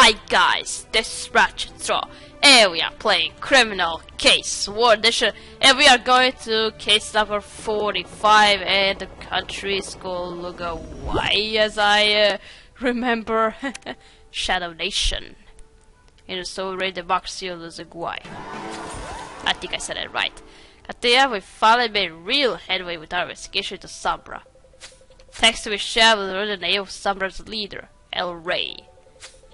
Hi guys, this is Ratchet Straw, and we are playing Criminal Case War Edition, and we are going to case number 45, and the country is called Luzaguay, as I remember. Shadow Nation. In the sovereign democracy of Luzaguay. I think I said it right. Katia, we finally made real headway with our investigation to Sombra. Thanks to Michelle, we learned the name of Sombra's leader, El Rey.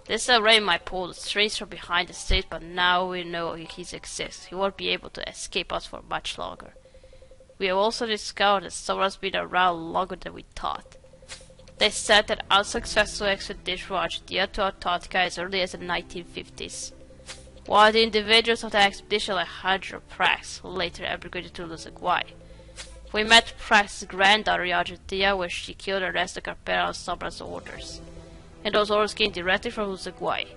This El Rey might pull the strings from behind the stage, but now we know he exists. He won't be able to escape us for much longer. We have also discovered that Sombra's been around longer than we thought. They said that unsuccessful expedition from Argentina to Antarctica as early as the 1950s. One of the individuals of the expedition, Alejandro Prax, who later emigrated to Luzaguay. We met Prax's granddaughter in Argentina, where she killed and arrested Carpera on Sombra's orders. And those orders came directly from Luzaguay.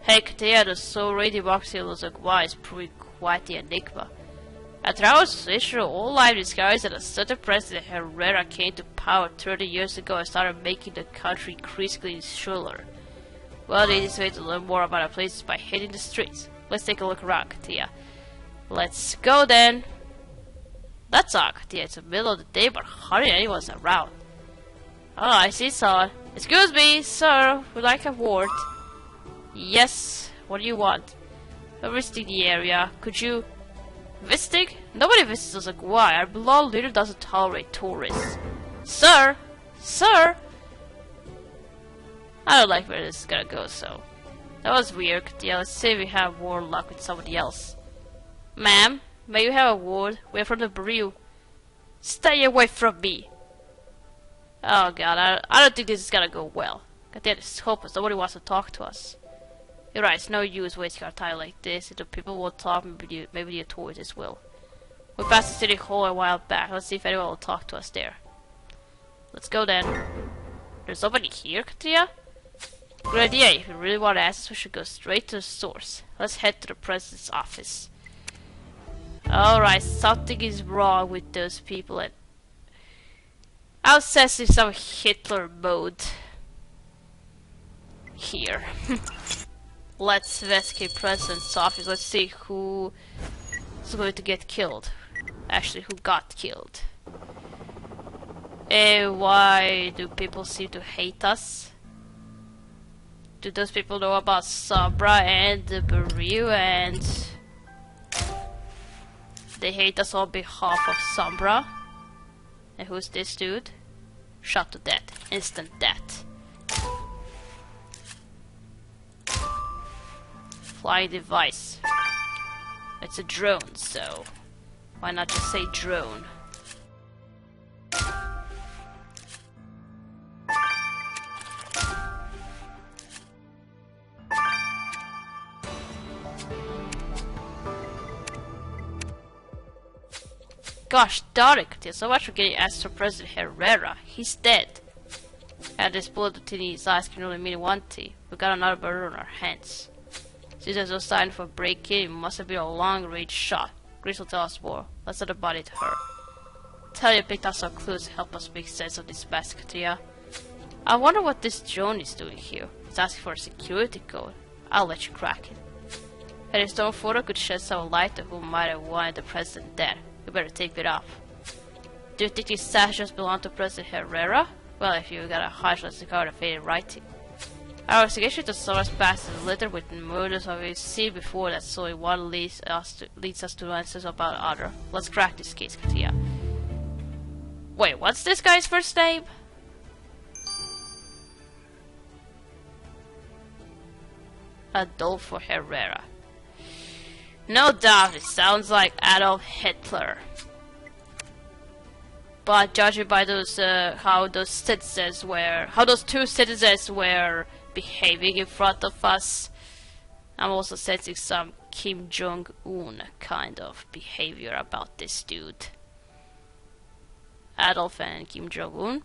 Hey, Katia, the sovereign democracy of Luzaguay is proving quite the enigma. After our decision, all life discoveries that a certain President Herrera came to power 30 years ago and started making the country increasingly insular. Well, the easiest way to learn more about a place is by hitting the streets. Let's take a look around, Katia. Let's go then. That's all, Katia. It's the middle of the day, but hardly anyone's around. Oh, I see someone. Excuse me, sir. Would like a word? Yes. What do you want? I'm visiting the area. Could you... Visiting? Nobody visits Luzaguay. Our beloved leader doesn't tolerate tourists. Sir! Sir! I don't like where this is gonna go, so... That was weird. Yeah, let's see if we have more luck with somebody else. Ma'am, may you have a word? We're from the Bureau. Stay away from me! Oh god, I don't think this is gonna go well. God damn, this is hopeless. Nobody wants to talk to us. You're right, it's no use wasting our time like this. If the people will talk, maybe the authorities will. We passed the city hall a while back. Let's see if anyone will talk to us there. Let's go then. There's nobody here, Katia? Good idea. If you really want to ask us, we should go straight to the source. Let's head to the president's office. Alright, something is wrong with those people, and I'll sense in some Hitler mode here. Let's investigate president's office. Let's see who is going to get killed. Actually, who got killed. Why do people seem to hate us? Do those people know about Sombra and the Bureau, and they hate us on behalf of Sombra? And who's this dude? Shot to death. Instant death. Flying device. It's a drone, so why not just say drone? Gosh darn it, so much for getting asked for President Herrera. He's dead. And this bullet in his eyes can only mean one thing. We got another murder on our hands. Since there's no sign for a break-in, it must have been a long-range shot. Grace will tell us more. Let's send the body to her. Tell you picked out some clues to help us make sense of this mess, Katia. I wonder what this drone is doing here. It's asking for a security code. I'll let you crack it. And his own photo could shed some light on who might have wanted the president dead. You better take it off. Do you think these sashes belong to President Herrera? Well, if you got a hunch, let's discover the faded writing. Our investigation to Sombra's past is littered with murders we've seen before that so one leads us to answers about other. Let's crack this case, Katia. Wait, what's this guy's first name? Adolfo Herrera. No doubt, it sounds like Adolf Hitler. But judging by those, how those two citizens were behaving in front of us, I'm also sensing some Kim Jong-un kind of behavior about this dude. Adolf and Kim Jong-un.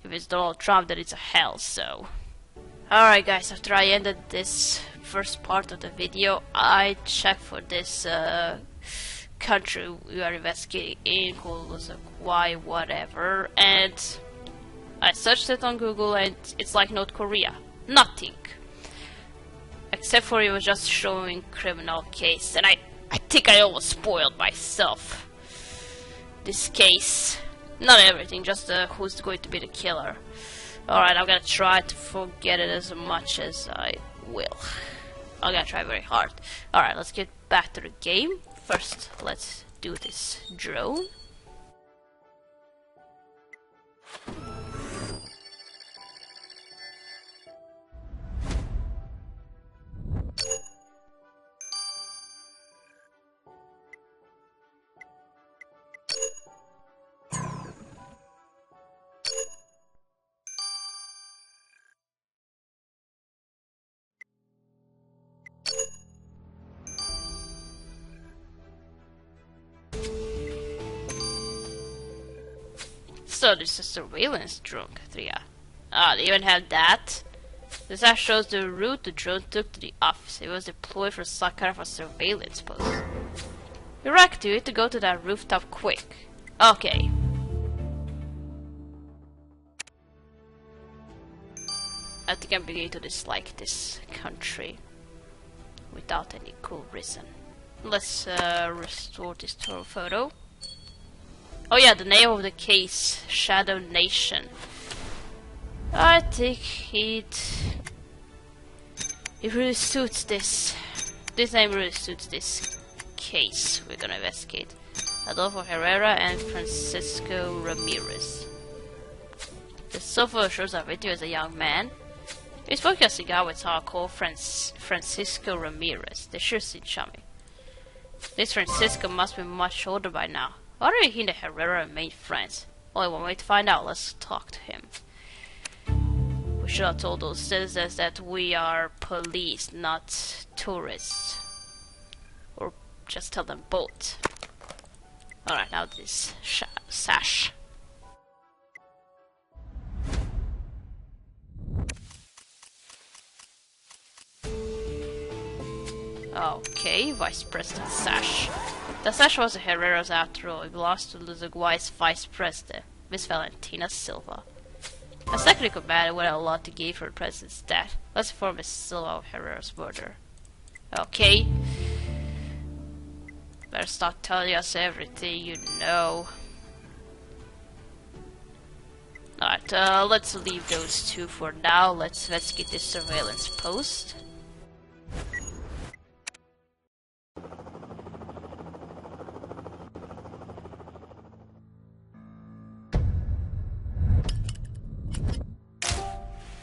If it's Donald Trump, then it's a hell. So, alright, guys. After I ended this first part of the video, I checked for this country we are investigating in, called Luzaguay, whatever, and I searched it on Google, and it's like North Korea. Nothing. Except for it was just showing criminal case, and I think I almost spoiled myself. This case. Not everything, just who's going to be the killer. Alright, I'm gonna try to forget it as much as I will. I'm gonna try very hard. Alright, let's get back to the game. First, let's do this drone. So this is a surveillance drone, Katria. Ah, they even have that. This app shows the route the drone took to the office. It was deployed for some kind of a surveillance post. You're right, you need to go to that rooftop quick. Okay. I think I'm beginning to dislike this country without any cool reason. Let's restore this to our photo. Oh yeah, the name of the case, Shadow Nation. I think it really suits this. This name really suits this case we're gonna investigate. Adolfo Herrera and Francisco Ramirez. The sofa shows a video as a young man. He's smoking a cigar with someone called Francisco Ramirez. They sure seem chummy. This Francisco must be much older by now. Why do he and Herrera remain friends? Only one way to find out. Let's talk to him. We should have told those citizens that we are police, not tourists. Or just tell them both. Alright, now this sash. Okay, Vice President sash. The sash was Herrera's after all. It belongs to Luzaguay's Vice President, Miss Valentina Silva. A second commander would have a lot to give for the president's death. Let's inform Miss Silva of Herrera's murder. Okay. Better start telling us everything you know. Alright, let's leave those two for now. Let's get this surveillance post.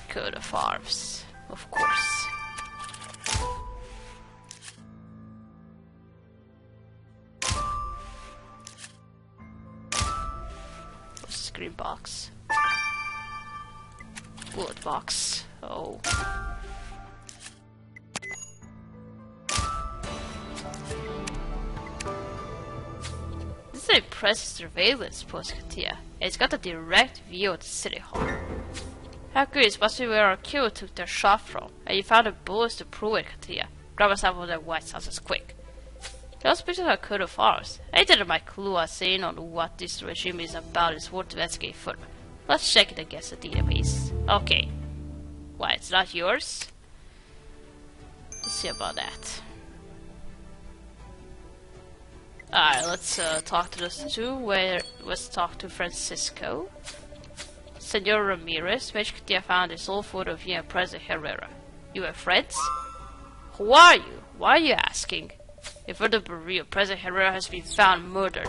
Coat of arms, of course. Screen box. Bullet box. Oh. This is an impressive surveillance post, Katia. It's got a direct view of the city hall. How curious, must be where our killer took their shot from. And you found the bullets to prove it, Katia. Grab us some of their white sauces quick. Those pictures are coat of arms. I didn't my clue was saying on what this regime is about is worth to investigate further. Let's check it against the database. Okay. Why, it's not yours? Let's see about that. Alright, let's talk to those two. Let's talk to Francisco. Senor Ramirez, which Katia found this old photo of you and President Herrera. You were friends? Who are you? Why are you asking? If we're the Barrio, President Herrera has been found murdered.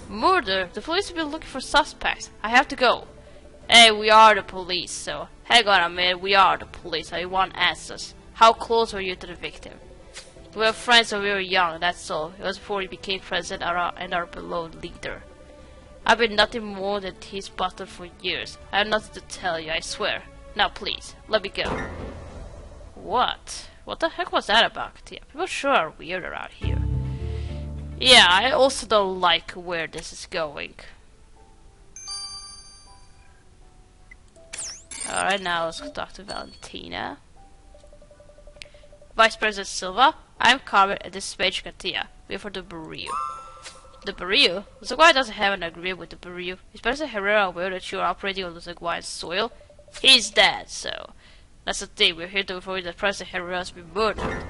Murder? The police have been looking for suspects. I have to go. Hey, we are the police, so hang on a minute, we are the police. I want answers. How close were you to the victim? We were friends when we were young, that's all. It was before he became president and our beloved leader. I've been nothing more than his butler for years. I have nothing to tell you, I swear. Now please, let me go. What? What the heck was that about, Katia? People sure are weird around here. Yeah, I also don't like where this is going. Alright, now let's talk to Valentina. Vice President Silva, I'm Carmen and this is Page Katia. We're for the Barrio. The Barrio? Luzaguay doesn't have an agreement with the Barrio. Is President Herrera aware that you are operating on Luzaguay's soil? He's dead, so That's the thing, we're here to avoid that President Herrera has been murdered.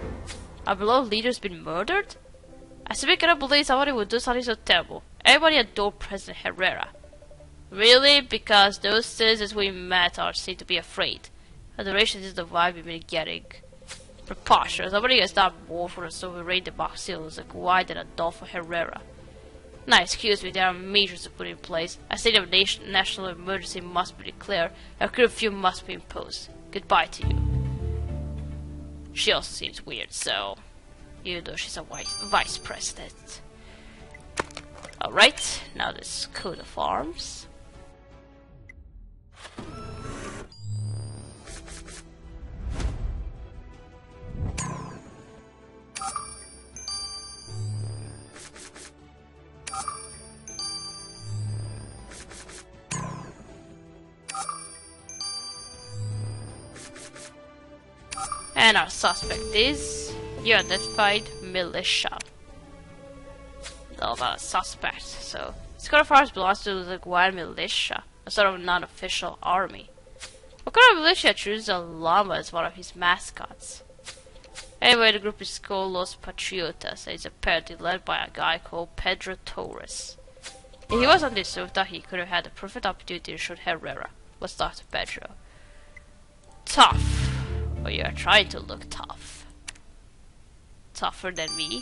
Our beloved leader's been murdered? I simply cannot believe somebody would do something so terrible. Everybody adored President Herrera. Really? Because those citizens we met are seen to be afraid. Adoration is the vibe we've been getting. Preposterous. Nobody has done more for us to raid the Bastille like why than Adolfo Herrera. Now excuse me, there are measures to put in place. A state of national emergency must be declared. A curfew must be imposed. Goodbye to you. She also seems weird, so even though she's a vice president. Alright, now this coat of arms. And our suspect is you identified militia. No, not a suspect. So this coat of arms belongs to the Luzaguay militia, a sort of non-official army. What kind of militia chooses a llama as one of his mascots? Anyway, the group is called Los Patriotas, and it's apparently led by a guy called Pedro Torres. If he was on this Ceuta, he could have had the perfect opportunity to shoot Herrera. Let's talk to Pedro. Tough. Or you are trying to look tough. Tougher than me.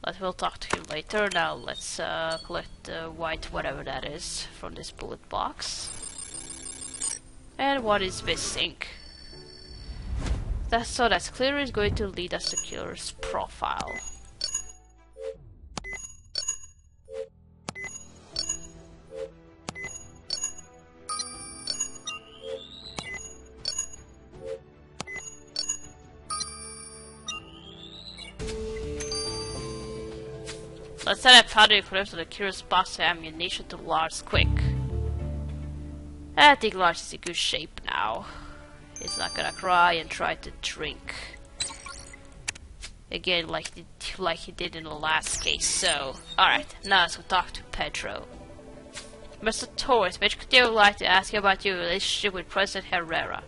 But we'll talk to him later. Now let's collect the white whatever that is from this bullet box. And what is missing? That's clear is going to lead us to killer's profile. Let's set up powder equipped with a curious box of ammunition to Lars quick. I think Lars is in good shape now. He's not gonna cry and try to drink again like he did in the last case. So, alright, now let's go talk to Pedro. Mr. Torres, Major Castillo would like to ask you about your relationship with President Herrera.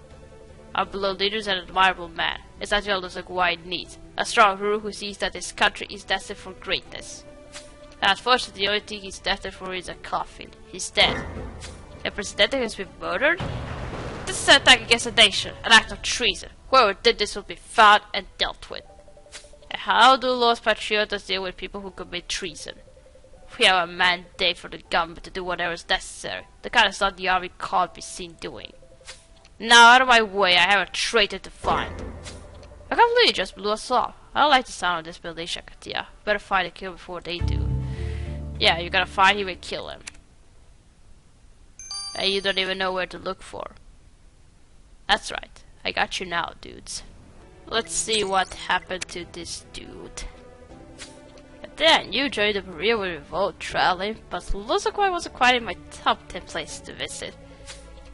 Our beloved leader is an admirable man. It's as well as a wide needs. A strong ruler who sees that his country is destined for greatness. Unfortunately, the only thing he's destined for is a coffin. He's dead. A president has been murdered? This is an attack against the nation, an act of treason. Whoever did this will be found and dealt with. And how do Los Patriotas deal with people who commit treason? We have a mandate for the government to do whatever is necessary. The kind of stuff the army can't be seen doing. Now out of my way, I have a traitor to find. I can't believe you just blew us off. I don't like the sound of this militia, Katia. Better find and kill before they do. Yeah, you gotta find him and kill him. And you don't even know where to look for. That's right. I got you now, dudes. Let's see what happened to this dude. But then, you joined the Maria with revolt traveling, but Luzaguay wasn't quite in my top 10 places to visit.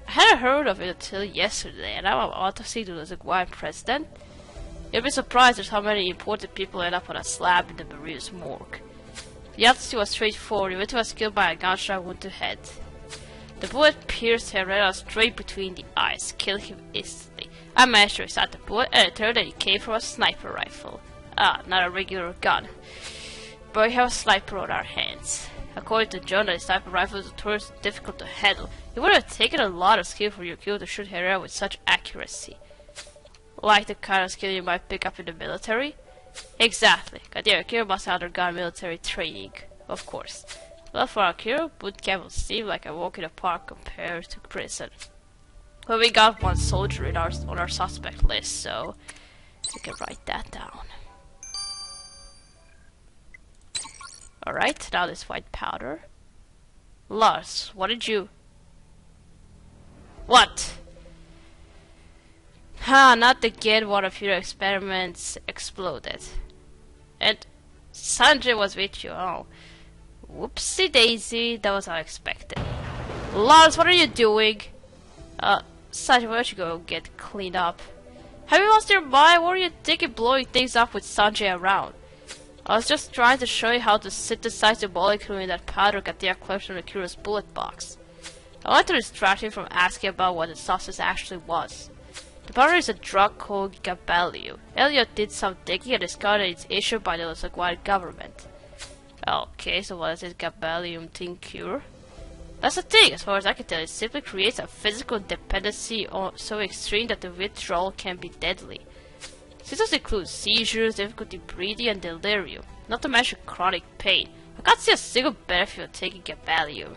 I hadn't heard of it until yesterday, and now I'm about to see the Luzaguayan president. You'll be surprised at how many important people end up on a slab in the Maria's morgue. The autopsy was straightforward. The victim was killed by a gunshot wound to head. The bullet pierced Herrera straight between the eyes, killing him instantly. I managed to extract the bullet, and it turned out it came from a sniper rifle. Ah, not a regular gun. But we have a sniper on our hands. According to John, the sniper rifle is notoriously difficult to handle. It would have taken a lot of skill for your kill to shoot Herrera with such accuracy. Like the kind of skill you might pick up in the military? Exactly. Kadir Akira must have undergone military training. Of course. Well, for Akira, boot camp will seem like a walk in the park compared to prison. Well, we got one soldier on our suspect list, so we can write that down. Alright, now this white powder. Lars, what did you... What? Not again, one of your experiments exploded. And Sanjay was with you, oh. Whoopsie daisy, that was unexpected. Lars, what are you doing? Sanjay, why don't you go get cleaned up? Have you lost your mind? What are you thinking blowing things up with Sanjay around? I was just trying to show you how to synthesize the molecule in that powder Katia collected from the curious bullet box. I want to distract him from asking about what the substance actually was. The powder is a drug called gabalio. Elliot did some digging and discovered it's issued by the Luzaguay government. Okay, so what is this gabalium tincture? That's the thing, as far as I can tell, it simply creates a physical dependency so extreme that the withdrawal can be deadly. Symptoms include seizures, difficulty breathing, and delirium, not to mention chronic pain. I can't see a single benefit of taking gabalium.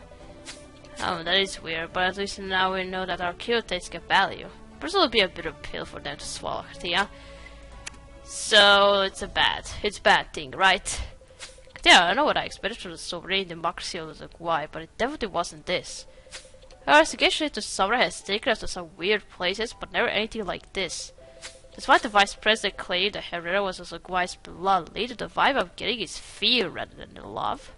Oh, that is weird, but at least now we know that our killer takes gabalium. But it'll be a bitter pill for them to swallow, yeah? So, it's a bad thing, right? Yeah, I know what I expected from the sovereign democracy of Luzaguay, but it definitely wasn't this. Our investigation into Sovereign has taken us to some weird places, but never anything like this. Despite the vice president claiming that Herrera was Luzaguay's blood leader, the vibe I'm getting is fear rather than love.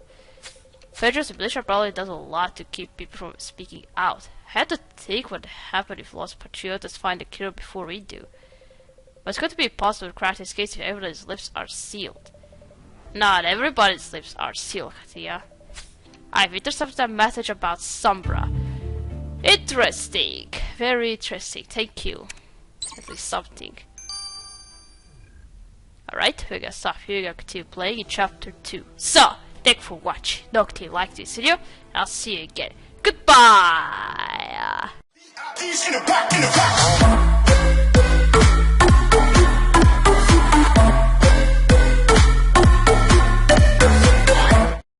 Federal's militia probably does a lot to keep people from speaking out. I had to think what happened if Los Patriotas find the killer before we do. But it's going to be impossible to crack this case if everyone's lips are sealed. Not everybody's lips are sealed, Katia. I've intercepted a message about Sombra. Interesting. Very interesting. Thank you. At least something. Alright, we're gonna stop here. We're gonna continue playing in chapter 2. So, thank you for watching. Don't forget to like this video, and I'll see you again. Goodbye!